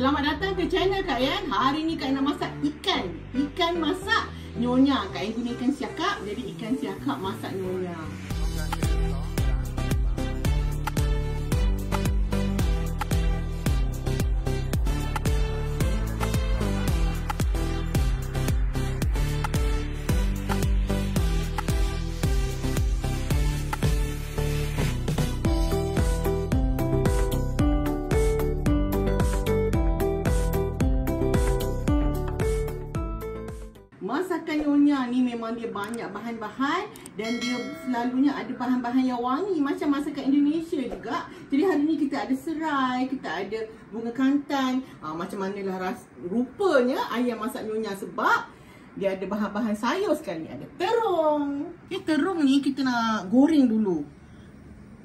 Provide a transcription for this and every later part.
Selamat datang ke channel Kak Yan. Hari ni Kak Yan nak masak ikan. Ikan masak nyonya. Kak Yan guna ikan siakap. Jadi ikan siakap masak nyonya. Masakan nyonya ni memang dia banyak bahan-bahan dan dia selalunya ada bahan-bahan yang wangi macam masakan Indonesia juga. Jadi hari ni kita ada serai, kita ada bunga kantan. Macam manalah rupanya ayam masak nyonya sebab dia ada bahan-bahan sayur sekali. Ada terung. Terung ni kita nak goreng dulu.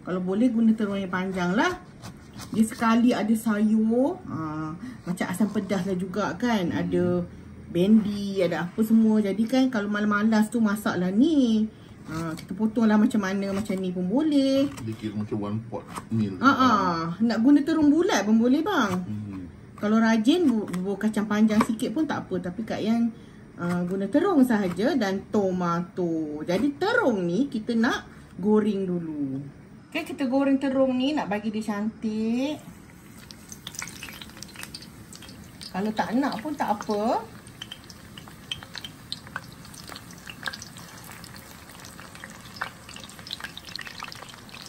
Kalau boleh guna terung yang panjang lah. Dia sekali ada sayur, macam asam pedas lah juga kan. Ada bendi, ada apa semua. Jadi kan kalau malas-malas tu masaklah ni. Kita potonglah macam mana, macam ni pun boleh. Dikira macam one pot meal. Nak guna terung bulat pun boleh bang. Kalau rajin bubur kacang panjang sikit pun tak apa. Tapi Kak Yan guna terung sahaja dan tomato. Jadi terung ni kita nak goreng dulu. Okay, kita goreng terung ni nak bagi dia cantik. Kalau tak nak pun tak apa.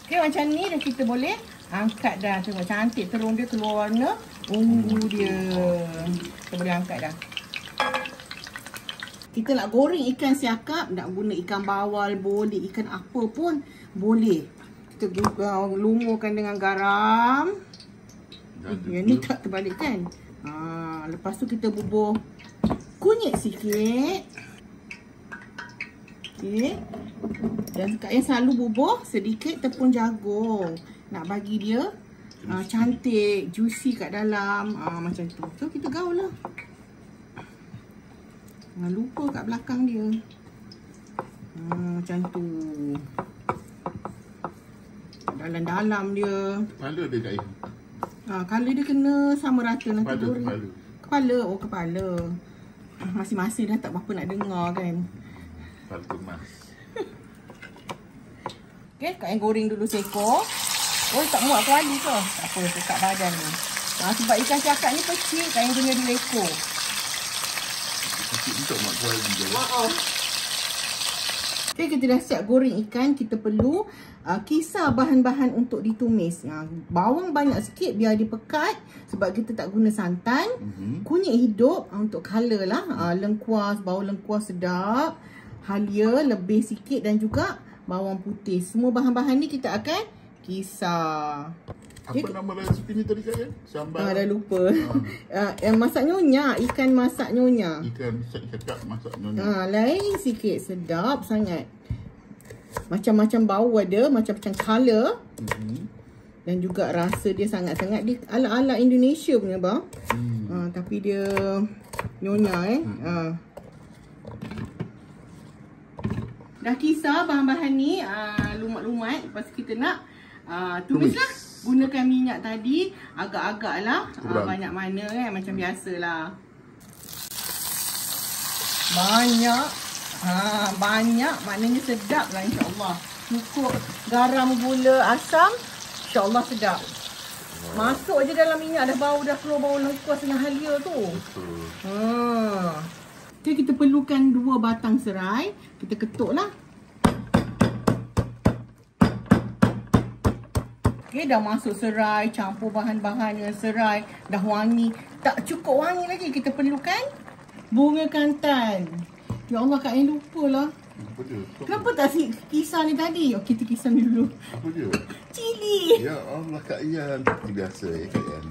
Okay, macam ni dah kita boleh angkat dah. Tengok cantik terung dia keluar warna ungu dia. Kita boleh angkat dah. Kita nak goreng ikan siakap, nak guna ikan bawal boleh, ikan apa pun boleh. Kita lumurkan dengan garam. Yang ni tak terbalik kan. Lepas tu kita bubur kunyit sikit. Okay. Dan Kak Yan selalu bubur sedikit tepung jagung. Nak bagi dia cantik, juicy kat dalam. Macam tu. So kita gaul lah. Jangan lupa kat belakang dia. Macam tu. Dalam-dalam dia. Kepala dia Kak Yan. Kepala dia kena sama rata nanti goreng. Kepala. Oh kepala. Masing-masing dah tak apa-apa nak dengar kan. Kepala kemas. Okay, Kak Yan goreng dulu seekor. Oh, tak muat kuali ke? Tak apa, dekat badan ni. Sebab ikan siakap ni kecil, Kak Yan guna 2 ekor. Kecil ni tak muat kuali je. Okay, kita dah siap goreng ikan. Kita perlu kisar bahan-bahan untuk ditumis. Bawang banyak sikit biar dia pekat. Sebab kita tak guna santan. Kunyit hidup untuk color lah. Lengkuas, bau lengkuas sedap. Halia lebih sikit dan juga bawang putih. Semua bahan-bahan ni kita akan kisar. Apa nama resipi ni tadi Kak Yan? Sambal. Dah lupa. Yang masak nyonya, ikan masak nyonya. Ikan siakap masak nyonya. Lain sikit, sedap sangat. Macam-macam bau ada, macam-macam color. Dan juga rasa dia sangat-sangat dia ala-ala Indonesia punya bang. Tapi dia nyonya Dah kisar bahan-bahan ni, lumat-lumat. Lepas kita nak tumis lah. Gunakan minyak tadi, agak-agak lah. Banyak mana kan, macam biasalah. Banyak. Banyak, maknanya sedap lah insyaAllah. Cukup garam, gula, asam. InsyaAllah sedap. Masuk je dalam minyak, dah bau, dah keluar bau lengkuas dengan halia tu. Okay, kita perlukan 2 batang serai. Kita ketuk lah. Okay, dah masuk serai. Campur bahan-bahan dengan serai. Dah wangi. Tak cukup wangi lagi. Kita perlukan bunga kantan. Ya Allah, Kak Yan lupa lah. Apa dia? Kenapa tak kisar ni tadi? Kita kisar ni dulu. Apa dia? Cili. Ya Allah Kak Yan. Biasa ya Kak Yan.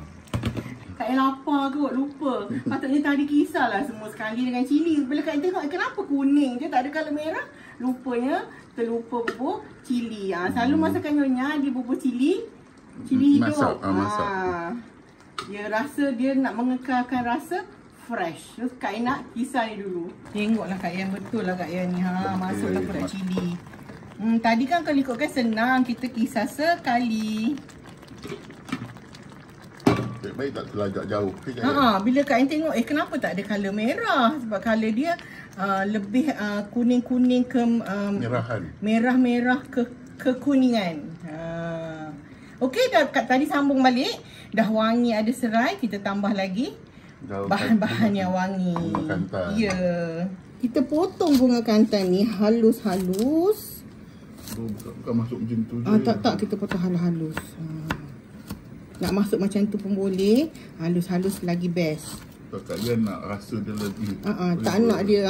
Kak Yan lapar kot, lupa. Patutnya tadi kisarlah semua sekali dengan cili. Bila Kak Yan tengok, kenapa kuning je? Tak ada colour merah. Lupanya, terlupa bubur cili. Selalu masakan nyonya, dia bubur cili. Cili hidup. Masak. Dia rasa, dia nak mengekalkan rasa fresh. Terus Kak Yan nak kisar ni dulu. Tengoklah Kak Yan, betul lah Kak Yan ni. Masuklah produk cili. Tadi kan kalau ikutkan senang, kita kisar sekali. Nasib baik tak terlajak jauh. Okay, bila Kak Ain tengok, kenapa tak ada colour merah? Sebab colour dia lebih kuning-kuning ke merah-merah ke kekuningan. Okey, dah tadi sambung balik. Dah wangi, ada serai, kita tambah lagi bahan-bahan yang wangi. Bunga kantan. Ya. Kita potong bunga kantan ni halus-halus. Bukan masuk macam tu je. Tak, kita potong halus-halus. Nak masuk macam tu pun boleh. Halus-halus lagi best. Tak dia nak rasa dia lagi. Tak nak dia.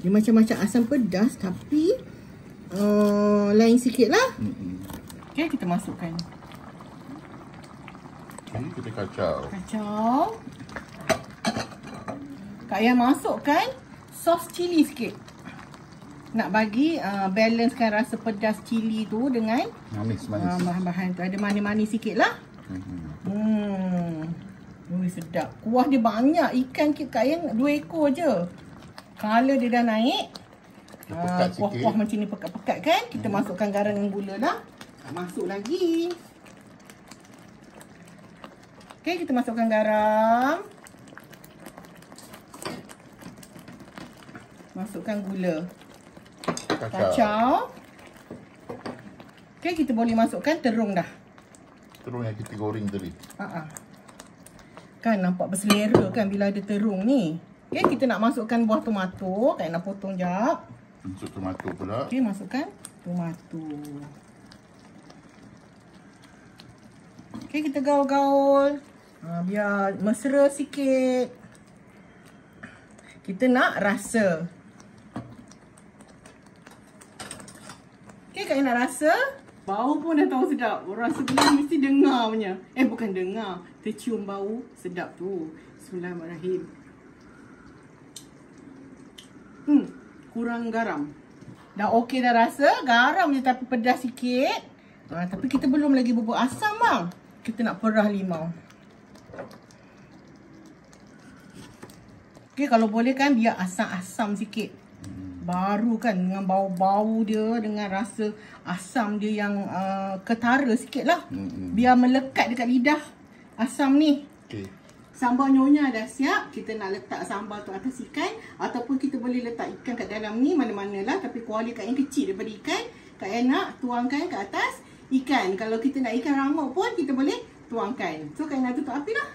Dia macam-macam asam pedas tapi lain sikit lah. Okay, kita masukkan. Okay, kita kacau. Kak Ain masukkan sos cili sikit. Nak bagi balancekan rasa pedas cili tu dengan manis. Bahan-bahan tu ada manis-manis sikit lah. Sedap. Kuah dia banyak. Ikan Kak Ain 2 ekor je. Color dia dah naik. Kuah-kuah macam ni pekat-pekat kan. Kita masukkan garam dan gula dah. Masuk lagi. Okay, kita masukkan garam. Masukkan gula. Kacau. Okay, kita boleh masukkan terung dah. Terung yang kita goreng tadi. Kan nampak berselera kan bila ada terung ni. Okay, kita nak masukkan buah tomato. Kak nak potong jap. Masuk tomato pula. Okay, masukkan tomato. Okay, kita gaul-gaul. Biar mesra sikit. Kita nak rasa. Okay, Kak nak rasa. Bau pun dah tahu sedap. Orang sebelah mesti dengar punya. Bukan dengar. Tercium bau sedap tu. Bismillahirrahmanirrahim. Kurang garam. Dah okey dah rasa. Garam je tapi pedas sikit. Tapi kita belum lagi bubur asam bang. Kita nak perah limau. Okay, kalau boleh kan biar asam-asam sikit. Baru kan dengan bau-bau dia, dengan rasa asam dia yang ketara sikit lah. Biar melekat dekat lidah asam ni. Okay. Sambal nyonya dah siap. Kita nak letak sambal tu atas ikan. Ataupun kita boleh letak ikan kat dalam ni. Mana-manalah. Tapi kuali Kak Ain kecil daripada ikan. Kak Ain nak tuangkan ke atas ikan. Kalau kita nak ikan ramuk pun kita boleh tuangkan. So Kak Ain nak tutup api lah.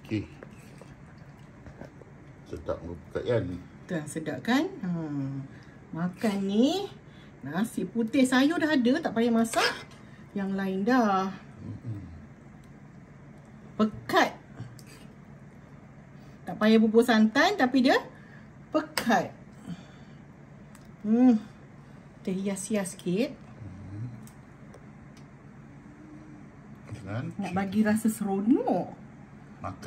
Okey. Sedap Kak Ain. Sedap kan? Makan ni. Nasi putih sayur dah ada. Tak payah masak. Yang lain dah. Pekat. Tak payah bubur santan tapi dia pekat. Kita hias-hias sikit. Nak bagi rasa seronok.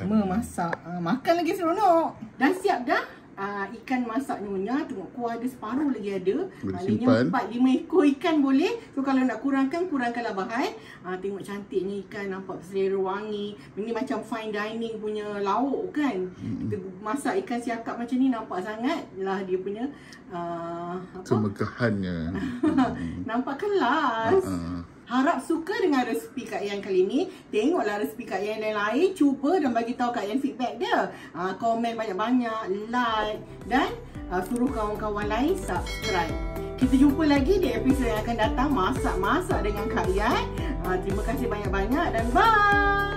Memasak. Makan lagi seronok. Dah siap dah. Ikan masak nyonya. Tengok kuah dia separuh lagi ada. Maknanya 4-5 ekor ikan boleh. So kalau nak kurangkanlah bahan. Tengok cantiknya ikan. Nampak selera wangi. Ini macam fine dining punya lauk kan. Kita masak ikan siakap macam ni nampak sangat lah dia punya kemegahannya. Nampak kelas. Harap suka dengan resepi Kak Ain kali ni. Tengoklah resepi Kak Ain lain-lain. Cuba dan bagi tahu Kak Ain feedback dia. Komen banyak-banyak, like dan suruh kawan-kawan lain subscribe. Kita jumpa lagi di episod yang akan datang. Masak-masak dengan Kak Ain. Terima kasih banyak-banyak dan bye.